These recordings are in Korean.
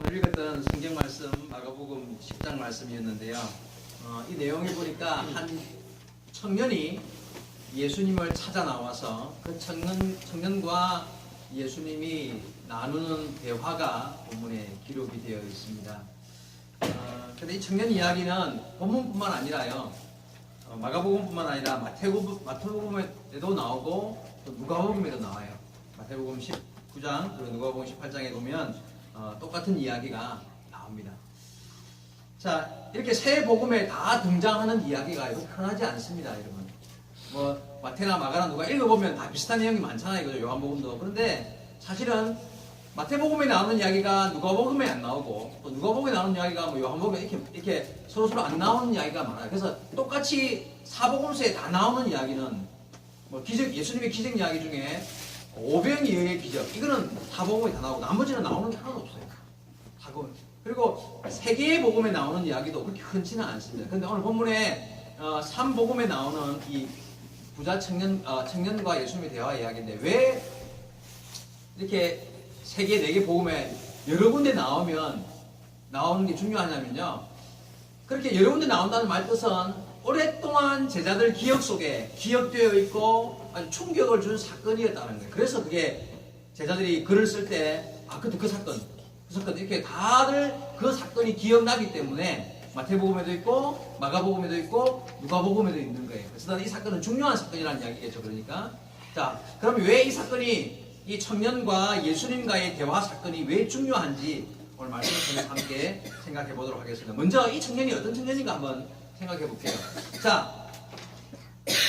오늘 읽었던 성경 말씀 마가복음 10장 말씀이었는데요. 이 내용을 보니까 한 청년이 예수님을 찾아 나와서 그 청년과 예수님이 나누는 대화가 본문에 기록이 되어 있습니다. 근데 이 청년 이야기는 본문뿐만 아니라요. 마가복음뿐만 아니라 마태복음에도 나오고 또 누가복음에도 나와요. 마태복음 19장 그리고 누가복음 18장에 보면 똑같은 이야기가 나옵니다. 자, 이렇게 세 복음에 다 등장하는 이야기가 이렇게 흔하지 않습니다, 여러분. 뭐 마태나 마가나 누가 읽어보면 다 비슷한 내용이 많잖아요, 그죠? 요한복음도. 그런데 사실은 마태복음에 나오는 이야기가 누가복음에 안 나오고 또 누가복음에 나오는 이야기가 뭐 요한복음에 이렇게 서로 안 나오는 이야기가 많아요. 그래서 똑같이 사복음서에 다 나오는 이야기는 뭐 예수님의 기적 이야기 중에 오병이어의 기적 이거는 사복음에 다 나오고 나머지는 나오는 게 하나도 없어요. 그리고 세 개의 복음에 나오는 이야기도 그렇게 흔치는 않습니다. 그런데 오늘 본문에 3복음에 나오는 이 부자 청년과 예수님의 대화 이야기인데 왜 이렇게 세 개, 네 개 복음에 여러 군데 나오는 게 중요하냐면요. 그렇게 여러 군데 나온다는 말 뜻은 오랫동안 제자들 기억 속에 기억되어 있고 아주 충격을 준 사건이었다는 거예요. 그래서 그게 제자들이 글을 쓸 때 그때 그 사건 이렇게 다들 그 사건이 기억나기 때문에 마태복음에도 있고 마가복음에도 있고 누가복음에도 있는 거예요. 그래서 이 사건은 중요한 사건이라는 이야기겠죠. 그러니까 자, 그럼 왜 이 사건이 이 청년과 예수님과의 대화 사건이 왜 중요한지 오늘 말씀을 통해서 함께 생각해 보도록 하겠습니다. 먼저 이 청년이 어떤 청년인가 한번 생각해 볼게요. 자,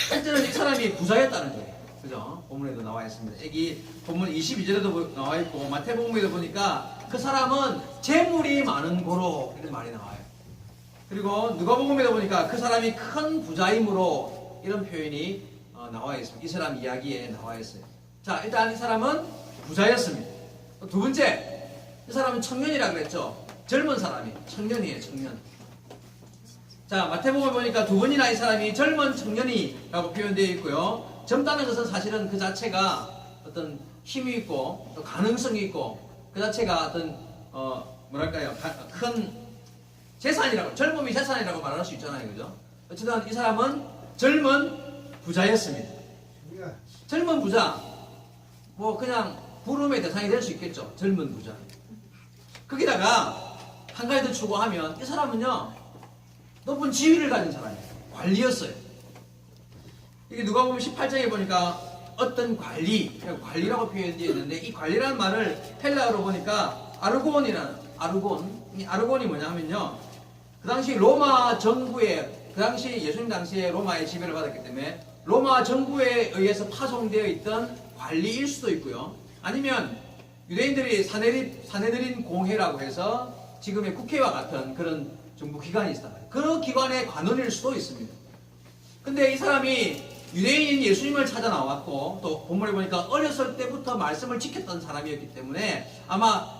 첫째는 이 사람이 부자였다는 거예요. 그죠? 본문에도 나와 있습니다. 여기 본문 22절에도 나와 있고 마태복음에도 보니까 그 사람은 재물이 많은 고로 이런 말이 나와요. 그리고 누가복음에도 보니까 그 사람이 큰 부자이므로 이런 표현이 나와 있습니다. 이 사람 이야기에 나와 있어요. 자, 일단 이 사람은 부자였습니다. 두 번째, 이 사람은 청년이라고 그랬죠. 젊은 사람이 청년이에요. 청년. 자, 마태복음에 보니까 두 번이나 이 사람이 젊은 청년이라고 표현되어 있고요. 젊다는 것은 사실은 그 자체가 어떤 힘이 있고 또 가능성이 있고 그 자체가 어떤 큰 재산이라고, 젊음이 재산이라고 말할 수 있잖아요. 그죠? 어쨌든 이 사람은 젊은 부자였습니다. 젊은 부자, 뭐 그냥 부름의 대상이 될 수 있겠죠. 젊은 부자. 거기다가 한 가지 더 추가하면 이 사람은요 높은 지위를 가진 사람이에요. 관리였어요. 이게 누가복음 18장에 보니까 어떤 관리라고 표현되어 있는데 이 관리라는 말을 헬라어로 보니까 아르곤이 뭐냐 하면요. 그 당시 로마 정부에 그 당시 예수님 당시에 로마의 지배를 받았기 때문에 로마 정부에 의해서 파송되어 있던 관리일 수도 있고요. 아니면 유대인들이 사내들인 공회라고 해서 지금의 국회와 같은 그런 정부 기관이 있어요. 그 기관의 관원일 수도 있습니다. 근데 이 사람이 유대인인 예수님을 찾아 나왔고 또 본문에 보니까 어렸을 때부터 말씀을 지켰던 사람이었기 때문에 아마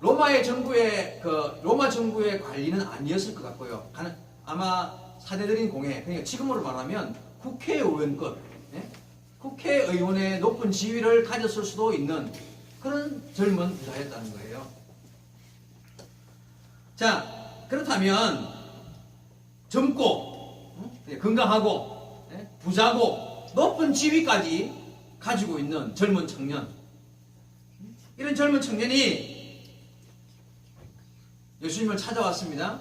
로마 정부의 관리는 아니었을 것 같고요. 아마 사내들인 공회, 그러니까 지금으로 말하면 국회의원급, 국회의원의 높은 지위를 가졌을 수도 있는 그런 젊은 부자였다는 거예요. 자, 그렇다면 젊고 건강하고 부자고 높은 지위까지 가지고 있는 젊은 청년, 이런 젊은 청년이 예수님을 찾아왔습니다.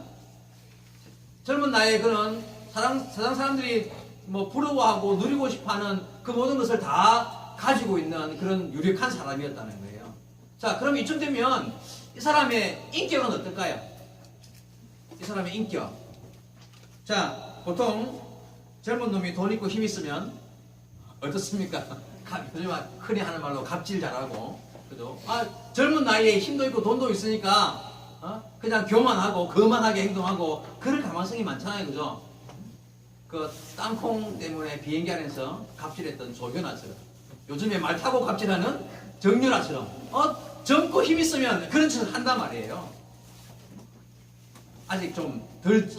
젊은 나이에 그는 세상 사람들이 뭐 부러워하고 누리고 싶어하는 그 모든 것을 다 가지고 있는 그런 유력한 사람이었다는 거예요. 자, 그럼 이쯤 되면 이 사람의 인격은 어떨까요? 이 사람의 인격. 자, 보통 젊은 놈이 돈 있고 힘 있으면 어떻습니까? 요즘 흔히 하는 말로 갑질 잘하고, 그죠? 젊은 나이에 힘도 있고 돈도 있으니까 그냥 교만하고 거만하게 행동하고 그럴 가능성이 많잖아요, 그죠? 그 땅콩 때문에 비행기 안에서 갑질했던 조교나처럼, 요즘에 말 타고 갑질하는 정유라처럼 젊고 힘 있으면 그런 짓을 한단 말이에요. 아직 좀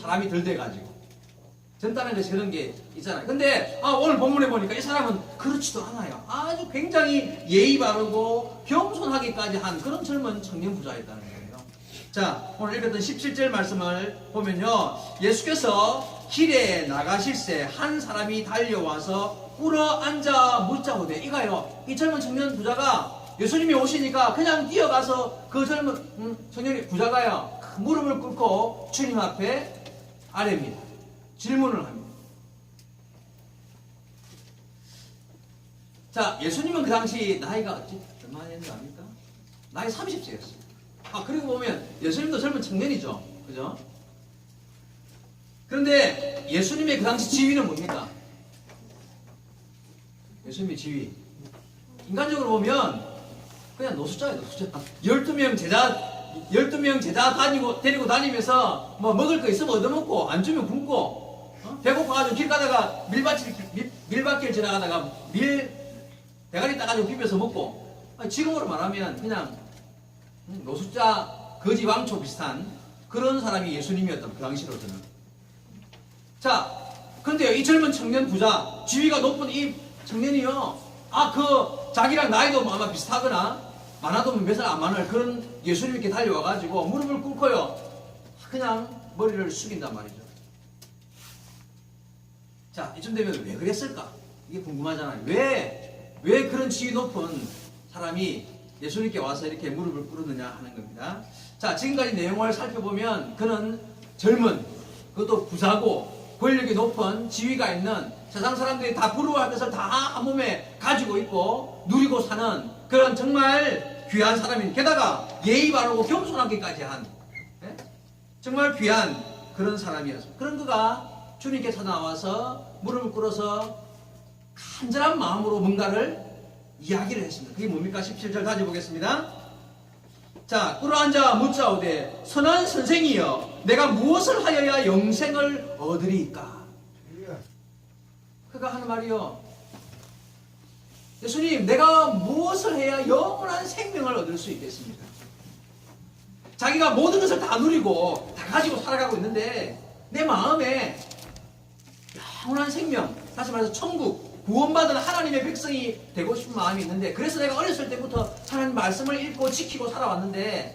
사람이 덜 돼가지고 젊다는 것이 그런 게 있잖아요. 근데 오늘 본문에 보니까 이 사람은 그렇지도 않아요. 아주 굉장히 예의 바르고 겸손하기까지 한 그런 젊은 청년 부자였다는 거예요. 자, 오늘 읽었던 17절 말씀을 보면요, 예수께서 길에 나가실새 한 사람이 달려와서 꿇어 앉아 묻자오되. 이가요, 이 젊은 청년 부자가 예수님이 오시니까 그냥 뛰어가서 그 젊은 청년 부자가요 무릎을 꿇고 주님 앞에 아뢰입니다. 질문을 합니다. 자, 예수님은 그 당시 나이가 얼마였는지 압니까? 나이 30세였어요. 그리고 보면 예수님도 젊은 청년이죠. 그죠? 그런데 예수님의 그 당시 지위는 뭡니까? 예수님의 지위. 인간적으로 보면 그냥 노숙자예요, 노숙자. 12명 제자 데리고 다니면서 뭐 먹을 거 있으면 얻어먹고 안 주면 굶고, 배고파가지고 길 가다가 밀밭길 지나가다가 대가리 따가지고 비벼서 먹고. 지금으로 말하면 그냥 노숙자, 거지 왕초 비슷한 그런 사람이 예수님이었던 그 당시로서는. 자, 그런데요, 이 젊은 청년 부자, 지위가 높은 이 청년이요, 자기랑 나이도 아마 비슷하거나 많아도 몇 살 안 많을 그런 예수님께 달려와가지고 무릎을 꿇고요, 그냥 머리를 숙인단 말이죠. 자, 이쯤 되면 왜 그랬을까? 이게 궁금하잖아요. 왜 그런 지위 높은 사람이 예수님께 와서 이렇게 무릎을 꿇었느냐 하는 겁니다. 자, 지금까지 내용을 살펴보면 그는 젊은, 그것도 부자고 권력이 높은, 지위가 있는, 세상 사람들이 다 부러워할 것을 다 한 몸에 가지고 있고 누리고 사는 그런 정말 귀한 사람인, 게다가 예의 바르고 겸손하기까지 한, 정말 귀한 그런 사람이었어요. 그런 그가 주님께 찾아와서 무릎을 꿇어서 간절한 마음으로 뭔가를 이야기를 했습니다. 그게 뭡니까? 17절 다시 보겠습니다. 자, 꿇어앉아 묻자오되 선한 선생이여 내가 무엇을 하여야 영생을 얻으리이까? 그가 하는 말이요, 예수님, 내가 무엇을 해야 영원한 생명을 얻을 수 있겠습니까? 자기가 모든 것을 다 누리고 다 가지고 살아가고 있는데 내 마음에 영원한 생명, 다시 말해서 천국, 구원받은 하나님의 백성이 되고 싶은 마음이 있는데, 그래서 내가 어렸을 때부터 하나님 말씀을 읽고 지키고 살아왔는데,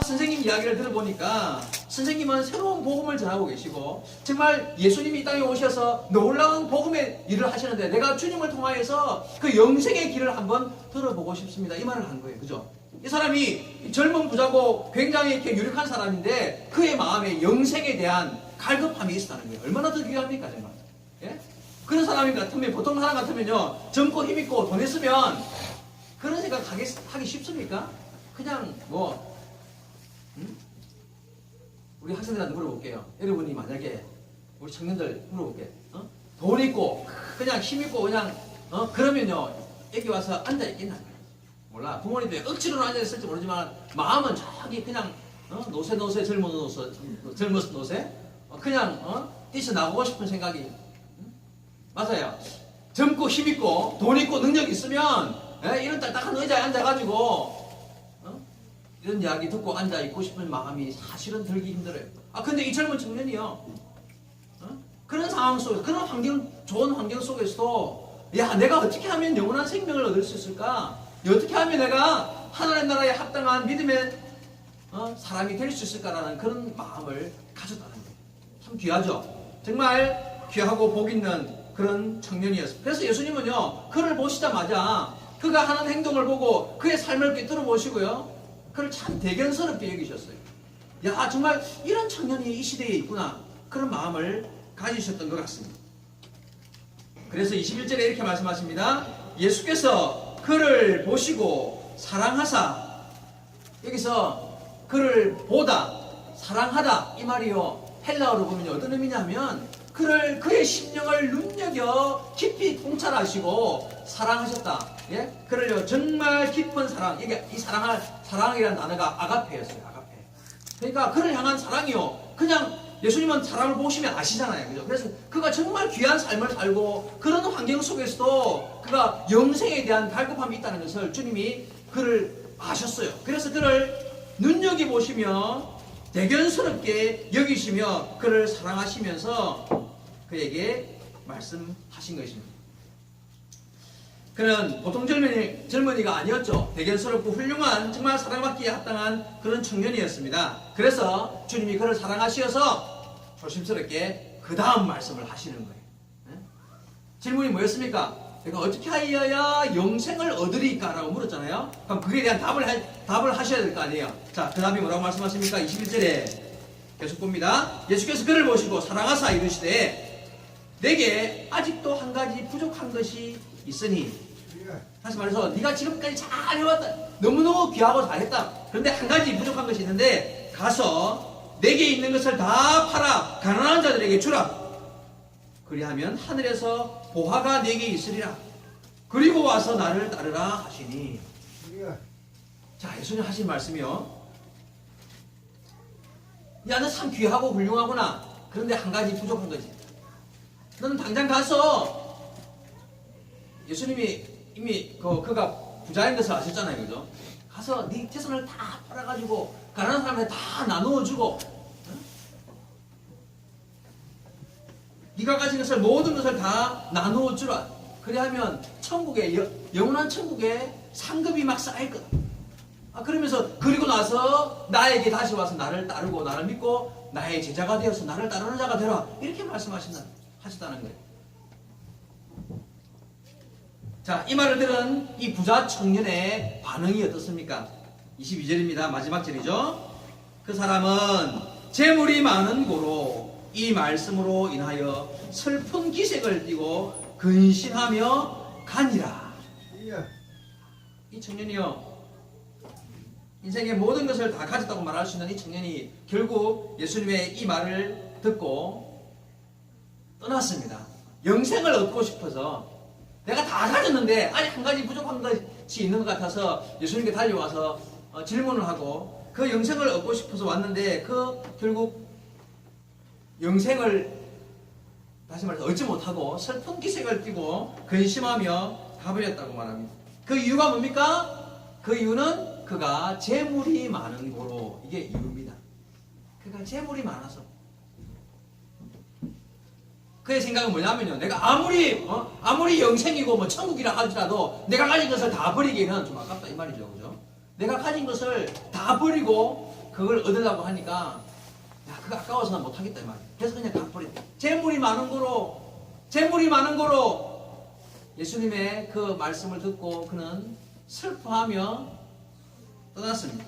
선생님 이야기를 들어보니까 선생님은 새로운 복음을 전하고 계시고 정말 예수님이 이 땅에 오셔서 놀라운 복음의 일을 하시는데 내가 주님을 통하여서 그 영생의 길을 한번 들어보고 싶습니다. 이 말을 한 거예요. 그죠? 이 사람이 젊은 부자고 굉장히 이렇게 유력한 사람인데 그의 마음에 영생에 대한 갈급함이 있었다는 거예요. 얼마나 더 귀합니까, 정말. 예? 그런 사람이 같으면, 보통 사람 같으면요, 젊고 힘있고 돈 있으면 그런 생각 하기 쉽습니까? 그냥 우리 학생들한테 물어볼게요. 여러분이 만약에 우리 청년들 물어볼게요. 돈 있고 그냥 힘 있고 그냥 그러면요 여기 와서 앉아 있겠나? 몰라. 부모님도 억지로 앉아 있을지 모르지만 마음은 저기 그냥 노세 젊어서 노세 그냥 뛰쳐나가고 싶은 생각이, 맞아요. 젊고 힘 있고 돈 있고 능력 있으면 이런 딱딱한 의자에 앉아가지고 이런 이야기 듣고 앉아있고 싶은 마음이 사실은 들기 힘들어요. 근데 이 젊은 청년이요, 그런 상황 속에서, 그런 좋은 환경 속에서도, 내가 어떻게 하면 영원한 생명을 얻을 수 있을까? 어떻게 하면 내가 하나님 나라에 합당한 믿음의 사람이 될 수 있을까라는 그런 마음을 가졌다는 거예요. 참 귀하죠? 정말 귀하고 복 있는 그런 청년이었어요. 그래서 예수님은요, 그를 보시자마자 그가 하는 행동을 보고 그의 삶을 꿰뚫어 보시고요, 그를 참 대견스럽게 여기셨어요. 정말 이런 청년이 이 시대에 있구나, 그런 마음을 가지셨던 것 같습니다. 그래서 21절에 이렇게 말씀하십니다. 예수께서 그를 보시고 사랑하사, 여기서 그를 보다, 사랑하다 이 말이요, 헬라어로 보면 어떤 의미냐면 그의 심령을 눈여겨 깊이 통찰하시고 사랑하셨다. 그를요 정말 깊은 사랑, 이게 이 사랑이라는 단어가 아가페였어요. 아가페. 그러니까 그를 향한 사랑이요, 그냥 예수님은 사람을 보시면 아시잖아요. 그죠? 그래서 그가 정말 귀한 삶을 살고 그런 환경 속에서도 그가 영생에 대한 갈급함이 있다는 것을 주님이 그를 아셨어요. 그래서 그를 눈여겨보시며 대견스럽게 여기시며 그를 사랑하시면서 그에게 말씀하신 것입니다. 그는 보통 젊은이가 아니었죠. 대견스럽고 훌륭한 정말 사랑받기에 합당한 그런 청년이었습니다. 그래서 주님이 그를 사랑하시어서 조심스럽게 그 다음 말씀을 하시는 거예요. 질문이 뭐였습니까? 내가 어떻게 하여야 영생을 얻으리까? 라고 물었잖아요. 그럼 그에 대한 답을 하셔야 될 거 아니에요. 자, 그 다음에 뭐라고 말씀하십니까? 21절에 계속 봅니다. 예수께서 그를 보시고 사랑하사 이르시되 내게 아직도 한 가지 부족한 것이 있으니, 다시 말해서 네가 지금까지 잘 해왔다. 너무너무 귀하고 잘했다. 그런데 한 가지 부족한 것이 있는데 가서 내게 있는 것을 다 팔아 가난한 자들에게 주라. 그리하면 하늘에서 보화가 내게 있으리라. 그리고 와서 나를 따르라 하시니. 자, 예수님 하신 말씀이요. 야, 너 참 귀하고 훌륭하구나. 그런데 한 가지 부족한 거지. 너는 당장 가서, 예수님이 이미 그가 부자인 것을 아셨잖아요, 그죠? 가서 네 재산을 다 팔아가지고 가난한 사람한테 다 나누어주고, 네가 가진 것을 모든 것을 다 나누어주라. 그래야면 천국에 영원한 천국에 상급이 막 쌓일 거다. 그러면서 그리고 나서 나에게 다시 와서 나를 따르고 나를 믿고 나의 제자가 되어서 나를 따르는 자가 되라. 이렇게 말씀하셨다는 거예요. 자, 이 말을 들은 이 부자 청년의 반응이 어떻습니까? 22절입니다. 마지막 절이죠. 그 사람은 재물이 많은 고로 이 말씀으로 인하여 슬픈 기색을 띠고 근심하며 가니라. 이 청년이요, 인생의 모든 것을 다 가졌다고 말할 수 있는 이 청년이 결국 예수님의 이 말을 듣고 떠났습니다. 영생을 얻고 싶어서, 내가 다 가졌는데 아직 한 가지 부족한 것이 있는 것 같아서 예수님께 달려와서 질문을 하고 그 영생을 얻고 싶어서 왔는데 결국 영생을 다시 말해서 얻지 못하고 슬픈 기색을 띠고 근심하며 가버렸다고 말합니다. 그 이유가 뭡니까? 그 이유는 그가 재물이 많은 고로, 이게 이유입니다. 그가 재물이 많아서. 그의 생각은 뭐냐면요, 내가 아무리 영생이고 뭐 천국이라 하더라도 내가 가진 것을 다 버리기에는 좀 아깝다 이 말이죠, 그죠? 내가 가진 것을 다 버리고 그걸 얻으려고 하니까, 야, 그거 아까워서 난 못하겠다 이 말이에요. 그래서 그냥 다 버린다. 재물이 많은 거로 예수님의 그 말씀을 듣고 그는 슬퍼하며 떠났습니다.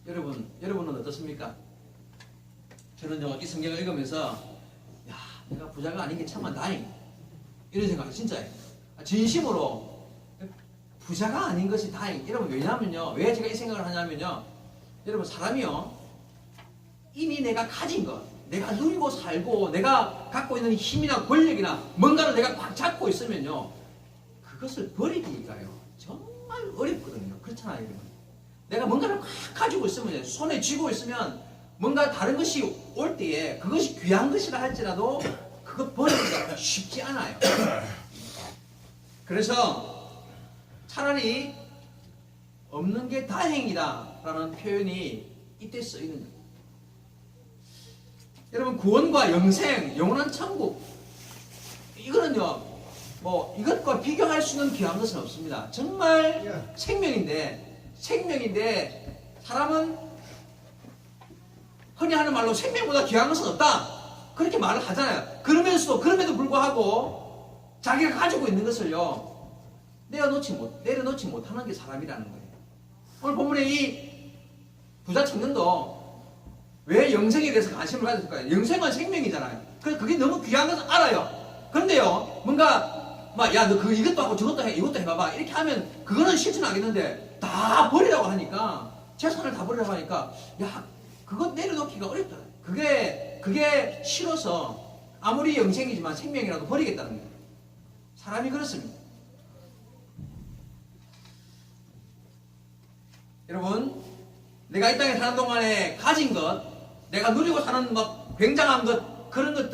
여러분은 어떻습니까? 저는 이 성경을 읽으면서 내가 부자가 아닌 게 참만 다행, 이런 생각이 진짜예요. 진심으로 부자가 아닌 것이 다행. 여러분, 왜냐면요, 왜 제가 이 생각을 하냐면요, 여러분, 사람이요, 이미 내가 가진 것, 내가 누리고 살고 내가 갖고 있는 힘이나 권력이나 뭔가를 내가 꽉 잡고 있으면요, 그것을 버리기가요 정말 어렵거든요. 그렇잖아요, 여러분. 내가 뭔가를 꽉 가지고 있으면, 손에 쥐고 있으면 뭔가 다른 것이 올 때에 그것이 귀한 것이라 할지라도 그거 버리기가 쉽지 않아요. 그래서 차라리 없는 게 다행이다 라는 표현이 이때 쓰이는 거예요. 여러분, 구원과 영생, 영원한 천국, 이거는요, 뭐 이것과 비교할 수 있는 귀한 것은 없습니다. 정말 생명인데 사람은 흔히 하는 말로 생명보다 귀한 것은 없다, 그렇게 말을 하잖아요. 그럼에도 불구하고 자기가 가지고 있는 것을요, 내려놓지 못하는 게 사람이라는 거예요. 오늘 본문에 이 부자 청년도 왜 영생에 대해서 관심을 가졌을까요? 영생은 생명이잖아요. 그래서 그게 너무 귀한 것은 알아요. 그런데요, 뭔가 야, 너 이것도 하고 저것도 해, 이것도 해봐봐, 이렇게 하면 그거는 실천은 하겠는데 다 버리라고 하니까, 재산을 다 버리라고 하니까, 야, 그거 내려놓기가 어렵더라고요. 그게 싫어서 아무리 영생이지만 생명이라도 버리겠다는 거예요. 사람이 그렇습니다. 여러분, 내가 이 땅에 사는 동안에 가진 것, 내가 누리고 사는 막 굉장한 것, 그런 것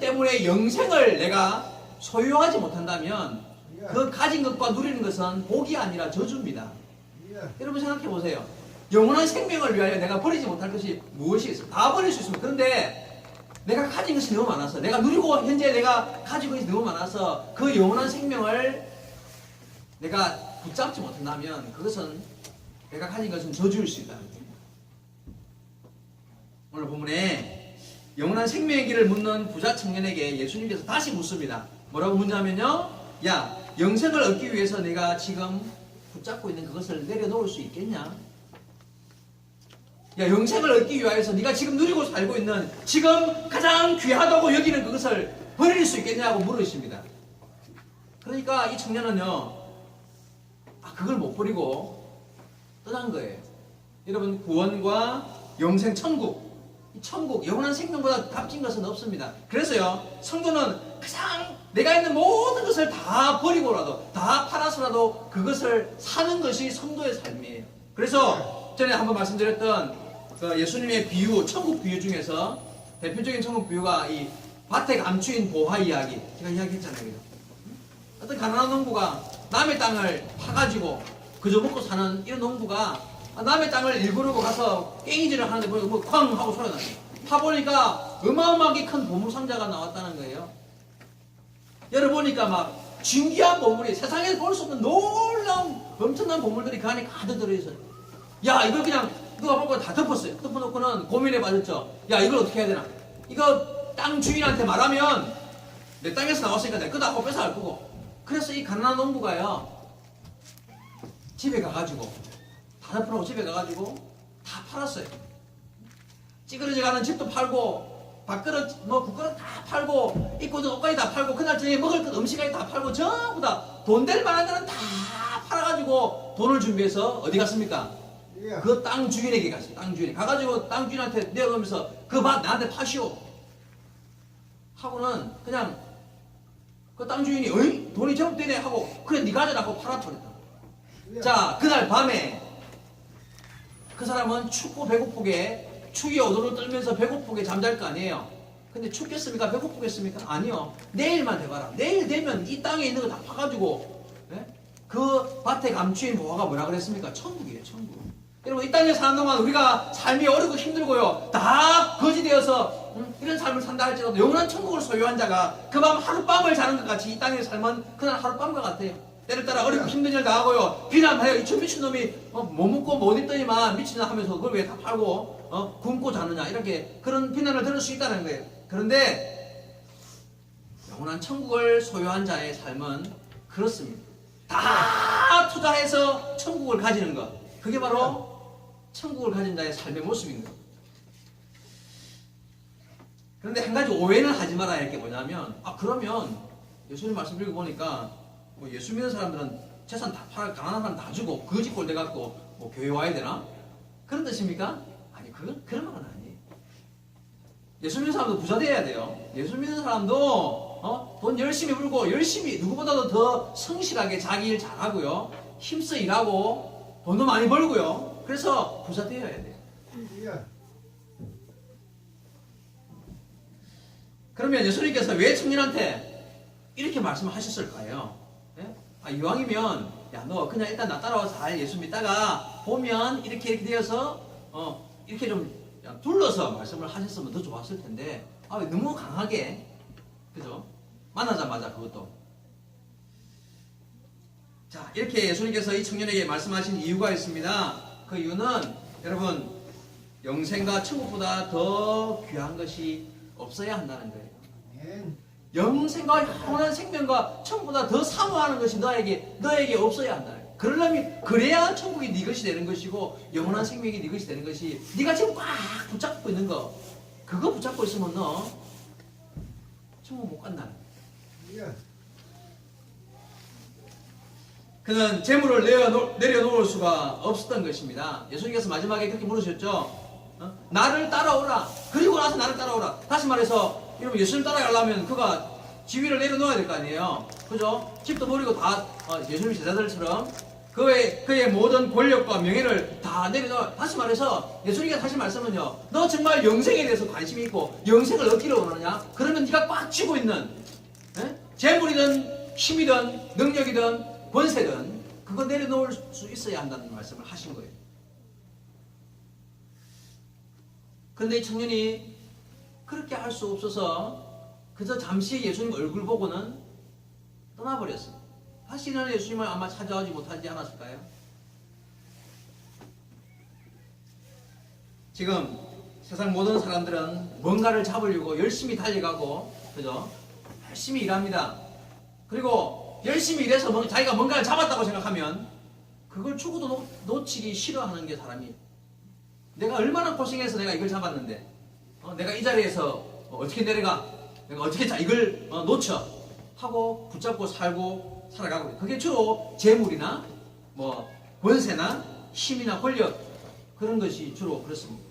때문에 영생을 내가 소유하지 못한다면 그 가진 것과 누리는 것은 복이 아니라 저주입니다. 여러분 생각해 보세요. 영원한 생명을 위하여 내가 버리지 못할 것이 무엇이 있어요? 다 버릴 수 있습니다. 그런데 내가 가진 것이 너무 많아서, 내가 누리고 현재 내가 가지고 있는 것이 너무 많아서 그 영원한 생명을 내가 붙잡지 못한다면 그것은 내가 가진 것은 저주일 수 있다는 겁니다. 오늘 본문에 영원한 생명의 길을 묻는 부자 청년에게 예수님께서 다시 묻습니다. 뭐라고 묻냐면요, 야, 영생을 얻기 위해서 내가 지금 붙잡고 있는 그것을 내려놓을 수 있겠냐? 야, 영생을 얻기 위하여서 네가 지금 누리고 살고 있는 지금 가장 귀하다고 여기는 그것을 버릴 수 있겠냐고 물으십니다. 그러니까 이 청년은요, 그걸 못 버리고 떠난 거예요. 여러분, 구원과 영생, 천국, 이 천국, 영원한 생명보다 값진 것은 없습니다. 그래서요, 성도는 가장 내가 있는 모든 것을 다 버리고라도, 다 팔아서라도 그것을 사는 것이 성도의 삶이에요. 그래서 전에 한번 말씀드렸던 그 예수님의 비유, 천국 비유 중에서 대표적인 천국 비유가 이 밭에 감추인 보화 이야기, 제가 이야기했잖아요. 어떤 가난한 농부가 남의 땅을 파가지고 그저 먹고 사는 이런 농부가 남의 땅을 일구르고 가서 깽이질을 하는데 보니까 뭐 쾅 하고 소리가 나요. 파보니까 어마어마하게 큰 보물상자가 나왔다는 거예요. 열어보니까 막 진귀한 보물이, 세상에서 볼 수 없는 놀라운 엄청난 보물들이 그 안에 가득 들어있어요. 야, 이걸 그냥 누가 보고 다 덮었어요. 덮어놓고는 고민에 빠졌죠. 야, 이걸 어떻게 해야 되나? 이거 땅 주인한테 말하면 내 땅에서 나왔으니까 내 거다 하고 뺏어갈 거고. 그래서 이 가난한 농부가요, 집에 가가지고 다 덮어놓고 집에 가가지고 다 팔았어요. 찌그러져가는 집도 팔고, 밥그릇, 뭐 국그릇 다 팔고, 입고 있는 옷까지 다 팔고, 그날 저녁에 먹을 것 음식까지 다 팔고, 전부 다 돈 될 만한 데는 다 팔아가지고 돈을 준비해서 어디 갔습니까? 그 땅 주인에게 갔어요. 땅 주인이 가가지고 땅 주인한테 내어놓으면서 그 밭 나한테 파시오 하고는 그냥 그 땅 주인이 어이? 돈이 제법 되네 하고 그래 네가 가져라 하고 팔아버렸다. 자, 그날 밤에 그 사람은 춥고 배고프게 추위에 오돌을 떨면서 배고프게 잠잘 거 아니에요. 근데 춥겠습니까? 배고프겠습니까? 아니요. 내일만 돼봐라. 내일 되면 이 땅에 있는 거 다 파가지고, 네? 그 밭에 감추인 보화가 뭐라 그랬습니까? 천국이에요. 천국. 여러분, 이 땅에 사는 동안 우리가 삶이 어렵고 힘들고요, 다 거지되어서 이런 삶을 산다 할지라도 영원한 천국을 소유한 자가 그 밤 하룻밤을 자는 것 같이 이 땅의 삶은 그날 하룻밤과 같아요. 때를 따라 어렵고 힘든 일 다 하고요, 비난해요. 이 미친놈이 못 먹고 못 입더니만 미친놈 하면서 그걸 왜 다 팔고 굶고 자느냐, 이렇게 그런 비난을 들을 수 있다는 거예요. 그런데 영원한 천국을 소유한 자의 삶은 그렇습니다. 다 투자해서 천국을 가지는 것, 그게 바로 천국을 가진 자의 삶의 모습인 거예요. 그런데 한 가지 오해는 하지 말아야 할 게 뭐냐면, 그러면 예수님 말씀 읽어보니까 뭐 예수 믿는 사람들은 재산 다 팔아 가난한 사람 다 주고 거지 꼴 돼갖고 뭐 교회 와야 되나? 그런 뜻입니까? 아니, 그런 말은 아니에요. 예수 믿는 사람도 부자 돼야 돼요. 예수 믿는 사람도 돈 열심히 벌고 열심히 누구보다도 더 성실하게 자기 일 잘하고요, 힘써 일하고 돈도 많이 벌고요, 그래서 부자 되어야 돼요. 그러면 예수님께서 왜 청년한테 이렇게 말씀하셨을까요? 예? 이왕이면 야, 너 그냥 일단 나 따라와서 잘 예수 믿다가 보면 이렇게 되어서 이렇게 좀 둘러서 말씀을 하셨으면 더 좋았을 텐데, 왜 너무 강하게, 그죠? 만나자마자 그것도. 자, 이렇게 예수님께서 이 청년에게 말씀하신 이유가 있습니다. 그 이유는 여러분, 영생과 천국보다 더 귀한 것이 없어야 한다는 거예요. 영생과 영원한 생명과 천국보다 더 사모하는 것이 너에게 없어야 한다. 그러려면, 그래야 천국이 네 것이 되는 것이고 영원한 생명이 네 것이 되는 것이, 네가 지금 꽉 붙잡고 있는 거, 그거 붙잡고 있으면 너 천국 못 간다. 그는 재물을 내려놓을 수가 없었던 것입니다. 예수님께서 마지막에 그렇게 물으셨죠. 나를 따라오라. 그리고 나서 나를 따라오라. 다시 말해서 여러분, 예수님 따라가려면 그가 지위를 내려놓아야 될 거 아니에요. 그죠? 집도 버리고 다 예수님 제자들처럼 그의 모든 권력과 명예를 다 내려놓아. 다시 말해서 예수님께서 하신 말씀은요, 너 정말 영생에 대해서 관심이 있고 영생을 얻기를 원하느냐? 그러면 네가 꽉 쥐고 있는 재물이든 힘이든 능력이든 권세든 그거 내려놓을 수 있어야 한다는 말씀을 하신 거예요. 그런데 이 청년이 그렇게 할 수 없어서 그저 잠시 예수님 얼굴 보고는 떠나버렸어요. 다시는 예수님을 아마 찾아오지 못하지 않았을까요? 지금 세상 모든 사람들은 뭔가를 잡으려고 열심히 달려가고, 그죠? 열심히 일합니다. 그리고 열심히 일해서 자기가 뭔가를 잡았다고 생각하면 그걸 죽어도 놓치기 싫어하는 게 사람이에요. 내가 얼마나 고생해서 내가 이걸 잡았는데, 내가 이 자리에서 어떻게 내려가, 내가 어떻게 이걸 놓쳐 하고 붙잡고 살고 살아가고 그래요. 그게 주로 재물이나 뭐 권세나 힘이나 권력, 그런 것이 주로 그렇습니다.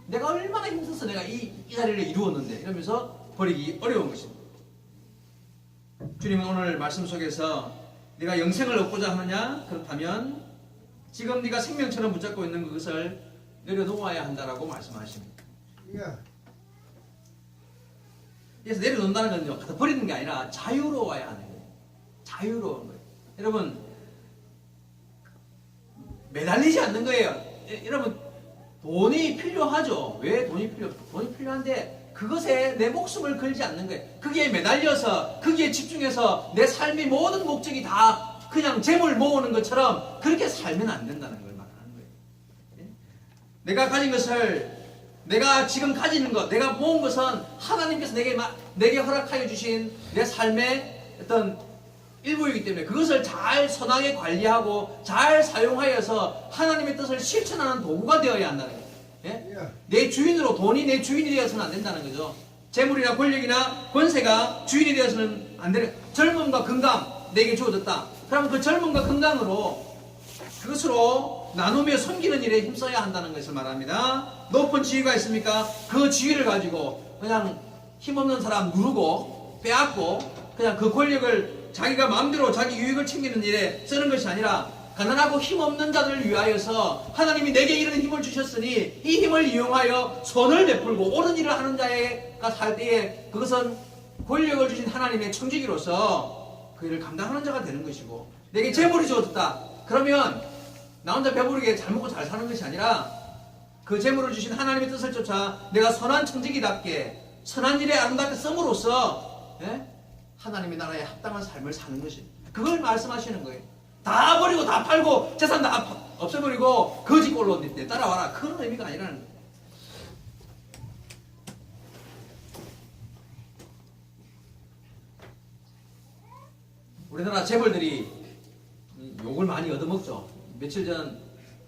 내가 얼마나 힘들어서 내가 이 자리를 이루었는데 이러면서 버리기 어려운 것입니다. 주님은 오늘 말씀 속에서 네가 영생을 얻고자 하느냐? 그렇다면 지금 네가 생명처럼 붙잡고 있는 그것을 내려놓아야 한다라고 말씀하십니다. 그래서 내려놓는다는 건요, 갖다 버리는 게 아니라 자유로워야 하는 거예요. 자유로운 거예요. 여러분, 매달리지 않는 거예요. 여러분, 돈이 필요하죠. 왜 돈이 필요한데 그것에 내 목숨을 걸지 않는 거예요. 거기에 매달려서 거기에 집중해서 내 삶의 모든 목적이 다 그냥 재물 모으는 것처럼 그렇게 살면 안 된다는 걸 말하는 거예요. 내가 가진 것을, 내가 지금 가지는 것, 내가 모은 것은 하나님께서 내게 허락하여 주신 내 삶의 어떤 일부이기 때문에 그것을 잘 선하게 관리하고 잘 사용하여서 하나님의 뜻을 실천하는 도구가 되어야 한다는 거예요. 예? 내 주인으로, 돈이 내 주인이 되어서는 안 된다는 거죠. 재물이나 권력이나 권세가 주인이 되어서는 안 되는, 젊음과 건강 내게 주어졌다. 그럼 그 젊음과 건강으로 그것으로 나누며 섬기는 일에 힘써야 한다는 것을 말합니다. 높은 지위가 있습니까? 그 지위를 가지고 그냥 힘없는 사람 누르고 빼앗고 그냥 그 권력을 자기가 마음대로 자기 유익을 챙기는 일에 쓰는 것이 아니라 가난하고 힘없는 자들을 위하여서 하나님이 내게 이런 힘을 주셨으니 이 힘을 이용하여 선을 베풀고 옳은 일을 하는 자가 살 때에 그것은 권력을 주신 하나님의 청지기로서 그 일을 감당하는 자가 되는 것이고, 내게 재물이 주어졌다. 그러면 나 혼자 배부르게 잘 먹고 잘 사는 것이 아니라 그 재물을 주신 하나님의 뜻을 쫓아 내가 선한 청지기답게 선한 일에 아름답게 씀으로써 하나님의 나라에 합당한 삶을 사는 것이, 그걸 말씀하시는 거예요. 다 버리고 다 팔고 재산 다 없애버리고 거지꼴로 내 따라와라, 그런 의미가 아니라는 거예요. 우리나라 재벌들이 욕을 많이 얻어먹죠. 며칠 전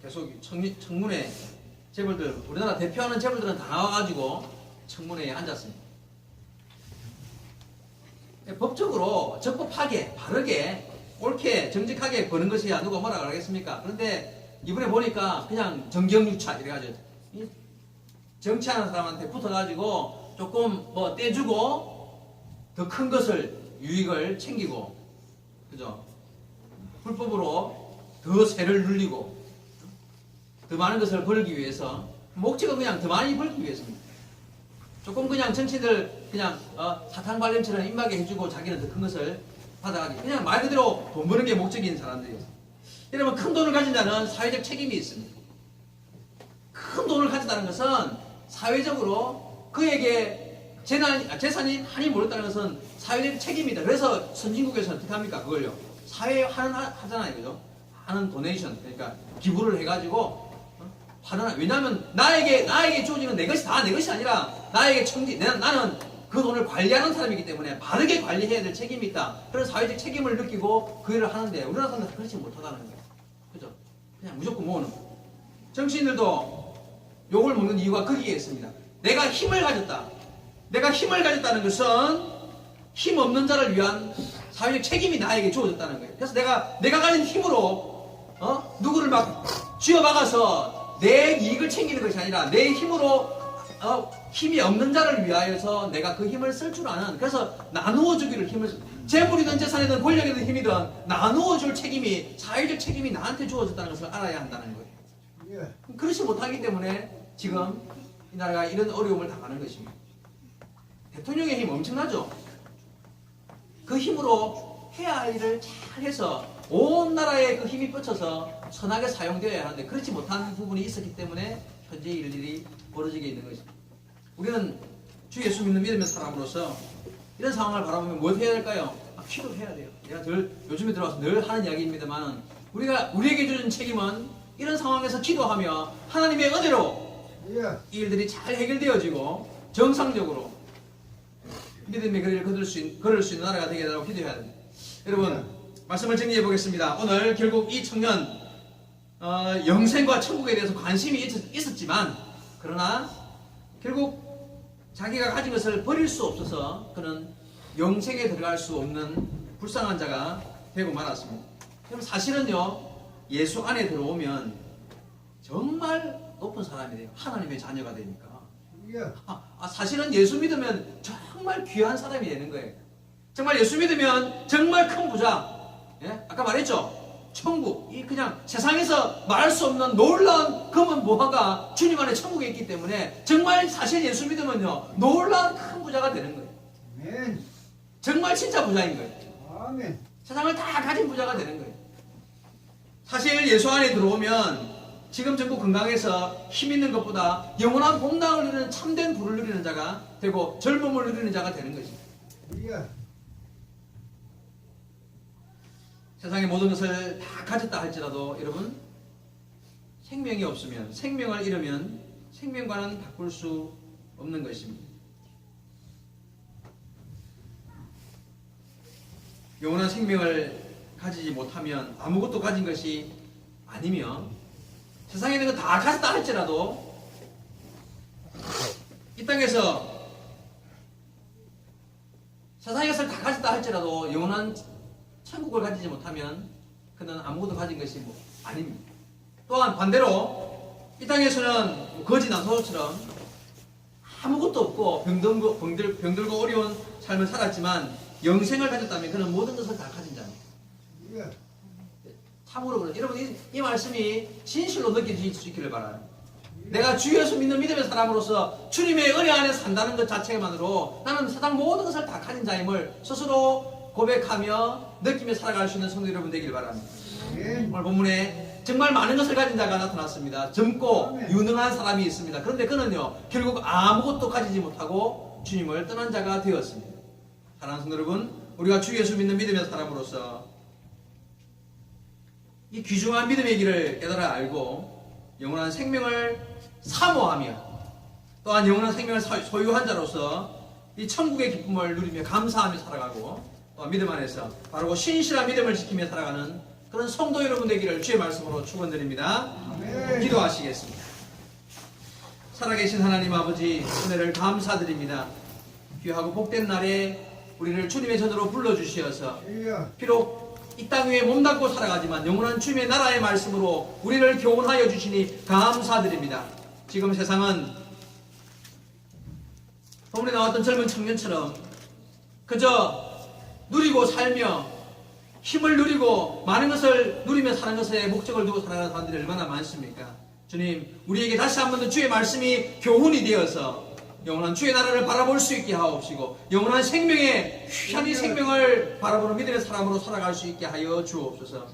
계속 청문회 재벌들, 우리나라 대표하는 재벌들은 다 나와가지고 청문회에 앉았습니다. 법적으로 적법하게 바르게 옳게 정직하게 버는 것이야 누가 뭐라 그러겠습니까? 그런데 이번에 보니까 그냥 정경유착 이래가지고 정치하는 사람한테 붙어가지고 조금 뭐 떼주고 더 큰 것을 유익을 챙기고, 그죠? 불법으로 더 세를 눌리고 더 많은 것을 벌기 위해서, 목적은 그냥 더 많이 벌기 위해서입니다. 조금 그냥 정치들 그냥 사탕 발림처럼 입마개 해주고 자기는 더 큰 것을 받아가기, 그냥 말 그대로 돈 버는 게 목적인 사람들이에요. 여러분, 큰 돈을 가진 자는 사회적 책임이 있습니다. 큰 돈을 가졌다는 것은 사회적으로 그에게 재산이 한이 몰렸다는 것은 사회적 책임이다. 그래서 선진국에서는 어떻게 합니까? 그걸요, 사회에 하잖아요, 그죠? 하는 도네이션, 그러니까 기부를 해가지고 하는, 왜냐하면 나에게 주어지는 내 것이 다 내 것이 아니라 나에게 나는 그 돈을 관리하는 사람이기 때문에 바르게 관리해야 될 책임이 있다. 그런 사회적 책임을 느끼고 그 일을 하는데 우리나라 사람들은 그렇지 못하다는 거예요. 그죠? 그냥 무조건 모으는 거예요. 정치인들도 욕을 먹는 이유가 거기에 있습니다. 내가 힘을 가졌다. 내가 힘을 가졌다는 것은 힘 없는 자를 위한 사회적 책임이 나에게 주어졌다는 거예요. 그래서 내가 가진 힘으로 누구를 막 쥐어박아서 내 이익을 챙기는 것이 아니라 내 힘으로 힘이 없는 자를 위하여서 내가 그 힘을 쓸 줄 아는, 그래서 나누어 주기를 재물이든 재산이든 권력이든 힘이든 나누어 줄 책임이, 사회적 책임이 나한테 주어졌다는 것을 알아야 한다는 거예요. 그렇지 못하기 때문에 지금 이 나라가 이런 어려움을 당하는 것입니다. 대통령의 힘 엄청나죠? 그 힘으로 해야 할 일을 잘 해서 온 나라에 그 힘이 뻗쳐서 선하게 사용되어야 하는데 그렇지 못한 부분이 있었기 때문에 현재 일들이 벌어지게 있는 것입니다. 우리는 주 예수 믿는 믿음의 사람으로서 이런 상황을 바라보면 뭘 해야 될까요? 기도해야 돼요. 내가 요즘에 들어와서 늘 하는 이야기입니다만 우리에게 주는 책임은 이런 상황에서 기도하며 하나님의 은혜로 이 일들이 잘 해결되어지고 정상적으로 믿음의 거리를 걸을 수 있는 나라가 되게 해달라고 기도해야 됩니다. 여러분 말씀을 정리해 보겠습니다. 오늘 결국 이 청년 영생과 천국에 대해서 관심이 있었지만 그러나 결국 자기가 가진 것을 버릴 수 없어서 그는 영생에 들어갈 수 없는 불쌍한 자가 되고 말았습니다. 그럼 사실은요 예수 안에 들어오면 정말 높은 사람이 돼요. 하나님의 자녀가 되니까. 사실은 예수 믿으면 정말 귀한 사람이 되는 거예요. 정말 예수 믿으면 정말 큰 부자. 예? 아까 말했죠. 천국, 이 그냥 세상에서 말할 수 없는 놀라운 금은 무화과 주님 안에 천국에 있기 때문에 정말 사실 예수 믿으면요 놀라운 큰 부자가 되는 거예요. 아멘. 정말 진짜 부자인 거예요. 아멘. 세상을 다 가진 부자가 되는 거예요. 사실 예수 안에 들어오면 지금 전부 건강해서 힘 있는 것보다 영원한 복락을 누리는 참된 부를 누리는 자가 되고 젊음을 누리는 자가 되는 거지. 세상의 모든 것을 다 가졌다 할지라도 여러분 생명이 없으면 생명을 잃으면 생명과는 바꿀 수 없는 것입니다. 영원한 생명을 가지지 못하면 아무것도 가진 것이 아니며 세상에 있는 거 다 가졌다 할지라도 이 땅에서 세상의 것을 다 가졌다 할지라도 영원한 천국을 가지지 못하면 그는 아무것도 가진 것이 아닙니다. 또한 반대로 이 땅에서는 거지 나사로처럼 아무것도 없고 병들고 어려운 삶을 살았지만 영생을 가졌다면 그는 모든 것을 다 가진 자입니다. 참으로 그래요. 여러분 이 말씀이 진실로 느껴질 수 있기를 바라요. 내가 주 예수 믿는 믿음의 사람으로서 주님의 은혜 안에 산다는 것 자체만으로 나는 세상 모든 것을 다 가진 자임을 스스로 고백하며 느끼며 살아갈 수 있는 성도 여러분 되길 바랍니다. 오늘 본문에 정말 많은 것을 가진 자가 나타났습니다. 젊고 유능한 사람이 있습니다. 그런데 그는요 결국 아무것도 가지지 못하고 주님을 떠난 자가 되었습니다. 사랑하는 성도 여러분, 우리가 주 예수 믿는 믿음의 사람으로서 이 귀중한 믿음의 길을 깨달아 알고 영원한 생명을 사모하며 또한 영원한 생명을 소유한 자로서 이 천국의 기쁨을 누리며 감사하며 살아가고 또한 믿음 안에서 바르고 신실한 믿음을 지키며 살아가는 그런 성도 여러분 되기를 주의 말씀으로 축원드립니다. 기도하시겠습니다. 살아계신 하나님 아버지 은혜를 감사드립니다. 귀하고 복된 날에 우리를 주님의 전으로 불러주시어서 비록 이 땅 위에 몸담고 살아가지만 영원한 주님의 나라의 말씀으로 우리를 교훈하여 주시니 감사드립니다. 지금 세상은 본문에 나왔던 젊은 청년처럼 그저 누리고 살며 힘을 누리고 많은 것을 누리며 사는 것에 목적을 두고 살아가는 사람들이 얼마나 많습니까? 주님, 우리에게 다시 한 번 더 주의 말씀이 교훈이 되어서 영원한 주의 나라를 바라볼 수 있게 하옵시고 영원한 생명의 귀한 생명을 바라보는 믿음의 사람으로 살아갈 수 있게 하여 주옵소서.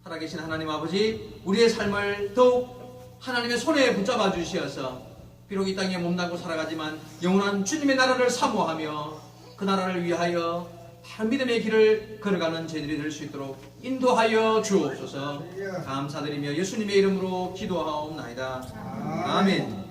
살아계신 하나님 아버지, 우리의 삶을 더욱 하나님의 손에 붙잡아 주시어서 비록 이 땅에 몸담고 살아가지만 영원한 주님의 나라를 사모하며 그 나라를 위하여 바른 믿음의 길을 걸어가는 저희들이 될 수 있도록 인도하여 주옵소서. 감사드리며 예수님의 이름으로 기도하옵나이다. 아멘.